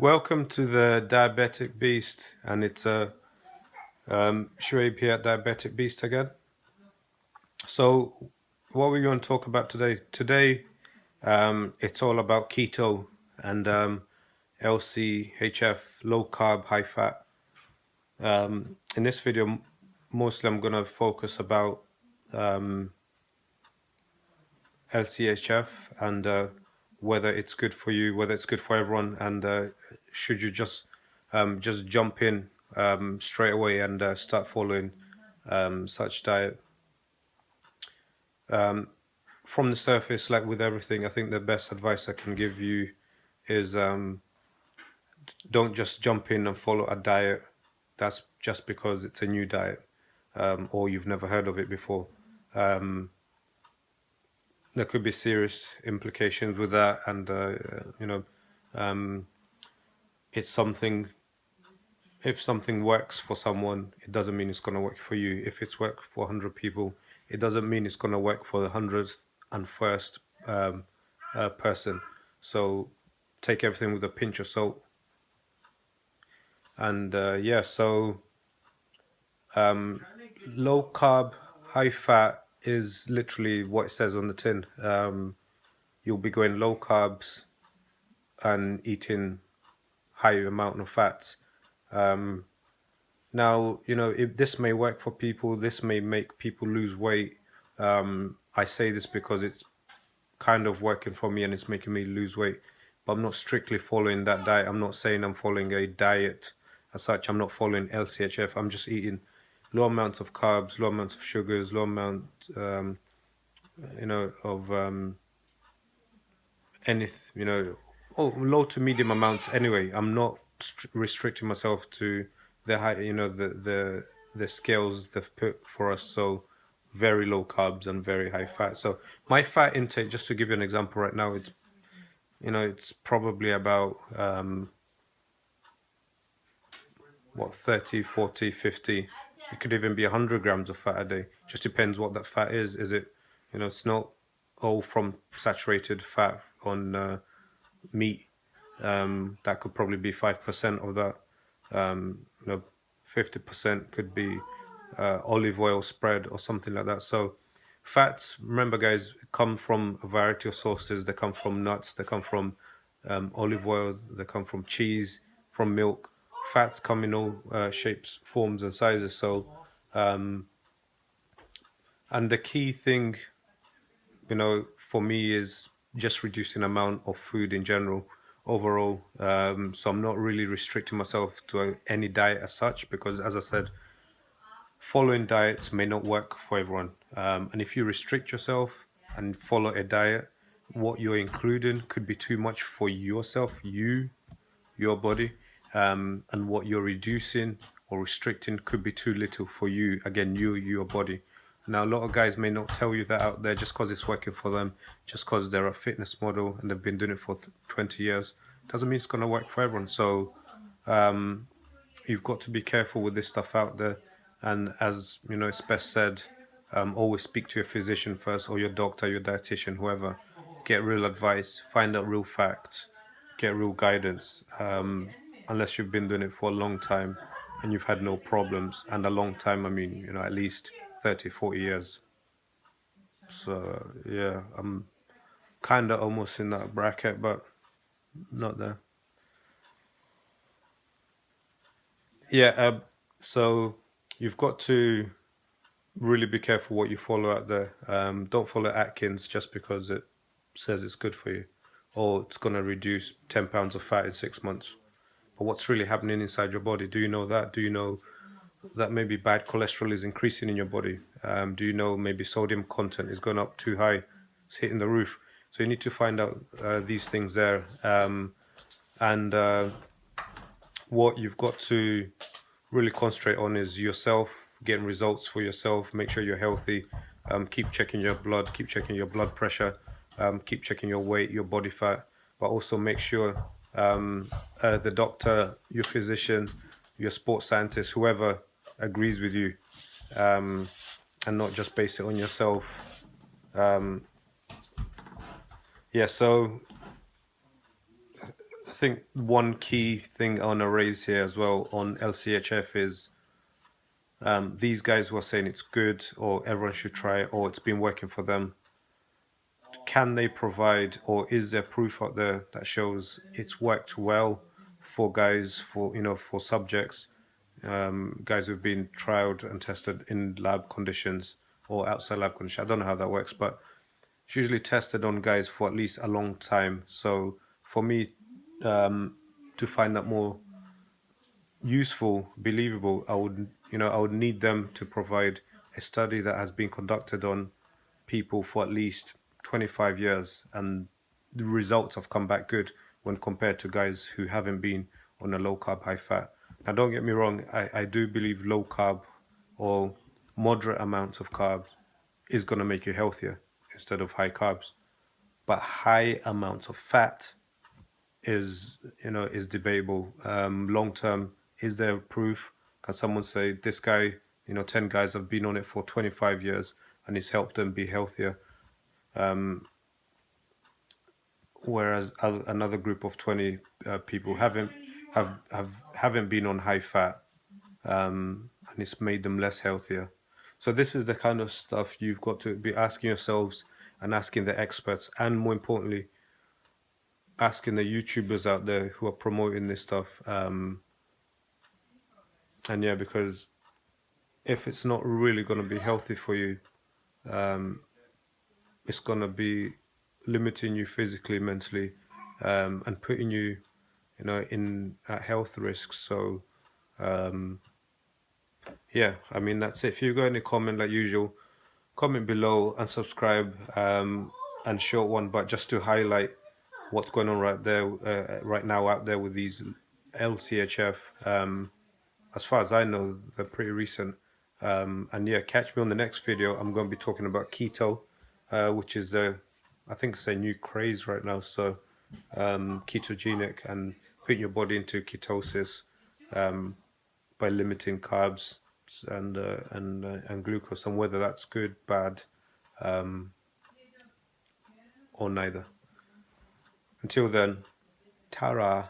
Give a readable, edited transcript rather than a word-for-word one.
Welcome to the Diabetic Beast, and it's Shuaib here at Diabetic Beast again. So, what are we going to talk about today? Today, it's all about keto and Lchf, low carb, high fat. In this video, mostly I'm going to focus about Lchf and whether it's good for you, whether it's good for everyone, and should you just jump in straight away and start following such diet. From the surface, like with everything, I think the best advice I can give you is don't just jump in and follow a diet that's just because it's a new diet or you've never heard of it before. There could be serious implications with that, and it's something. If something works for someone, it doesn't mean it's going to work for you. If it's worked for 100 people, it doesn't mean it's going to work for the 101st person. So take everything with a pinch of salt. And low carb, high fat is literally what it says on the tin. You'll be going low carbs and eating high amount of fats. Now, if this may work for people, this may make people lose weight. I say this because it's kind of working for me and it's making me lose weight, but I'm not strictly following that diet. I'm not saying I'm following a diet as such. I'm not following LCHF. I'm just eating low amounts of carbs, low amounts of sugars, low amount, of anything, low to medium amounts. Anyway, I'm not restricting myself to the high, the scales they've put for us. So very low carbs and very high fat. So my fat intake, just to give you an example, right now, it's probably about 30, 40, 50. It could even be 100 grams of fat a day. Just depends what that fat is. Is it, it's not all from saturated fat on meat. That could probably be 5% of that. 50% could be olive oil spread or something like that. So fats, remember guys, come from a variety of sources. They come from nuts, they come from olive oil, they come from cheese, from milk. Fats come in all shapes, forms and sizes. So and the key thing, for me is just reducing amount of food in general overall. So I'm not really restricting myself to any diet as such, because as I said, following diets may not work for everyone. And if you restrict yourself and follow a diet, what you're including could be too much for yourself, your body, and what you're reducing or restricting could be too little for you, again, your body. Now, a lot of guys may not tell you that out there just because it's working for them, just because they're a fitness model and they've been doing it for 20 years. Doesn't mean it's going to work for everyone. So you've got to be careful with this stuff out there. And as it's best said, always speak to your physician first, or your doctor, your dietitian, whoever. Get real advice, find out real facts, get real guidance. Unless you've been doing it for a long time and you've had no problems. And a long time, I mean, at least 30, 40 years. So yeah, I'm kind of almost in that bracket, but not there. Yeah, so you've got to really be careful what you follow out there. Don't follow Atkins just because it says it's good for you, or it's going to reduce 10 pounds of fat in 6 months. But what's really happening inside your body? Do you know that? Do you know that maybe bad cholesterol is increasing in your body? Do you know maybe sodium content is going up too high? It's hitting the roof. So you need to find out these things there. And what you've got to really concentrate on is yourself, getting results for yourself. Make sure you're healthy. Keep checking your blood, keep checking your blood pressure, keep checking your weight, your body fat, but also make sure the doctor, your physician, your sports scientist, whoever agrees with you, and not just base it on yourself. So think one key thing I want to raise here as well on LCHF is these guys who are saying it's good or everyone should try it or it's been working for them. Can they provide, or is there proof out there that shows it's worked well for guys, for subjects, guys who've been trialed and tested in lab conditions or outside lab conditions? I don't know how that works, but it's usually tested on guys for at least a long time. So for me, to find that more useful, believable, I would need them to provide a study that has been conducted on people for at least 25 years, and the results have come back good when compared to guys who haven't been on a low carb, high fat. Now, don't get me wrong, I do believe low carb or moderate amounts of carbs is going to make you healthier instead of high carbs. But high amounts of fat is debatable. Long term, is there proof? Can someone say this guy, 10 guys have been on it for 25 years and it's helped them be healthier, whereas another group of 20 people haven't been on high fat, and it's made them less healthier. So this is the kind of stuff you've got to be asking yourselves and asking the experts, and more importantly, asking the YouTubers out there who are promoting this stuff. And yeah, because if it's not really going to be healthy for you, it's going to be limiting you physically, mentally, and putting you, in at health risks. So yeah, I mean, that's it. If you've got any comment, like usual, comment below and subscribe. And short one, but just to highlight what's going on right now out there with these LCHF. As far as I know, they're pretty recent. And yeah, catch me on the next video. I'm going to be talking about keto, which is I think it's a new craze right now. So ketogenic and putting your body into ketosis by limiting carbs and glucose, and whether that's good, bad, or neither. Until then, ta-ra.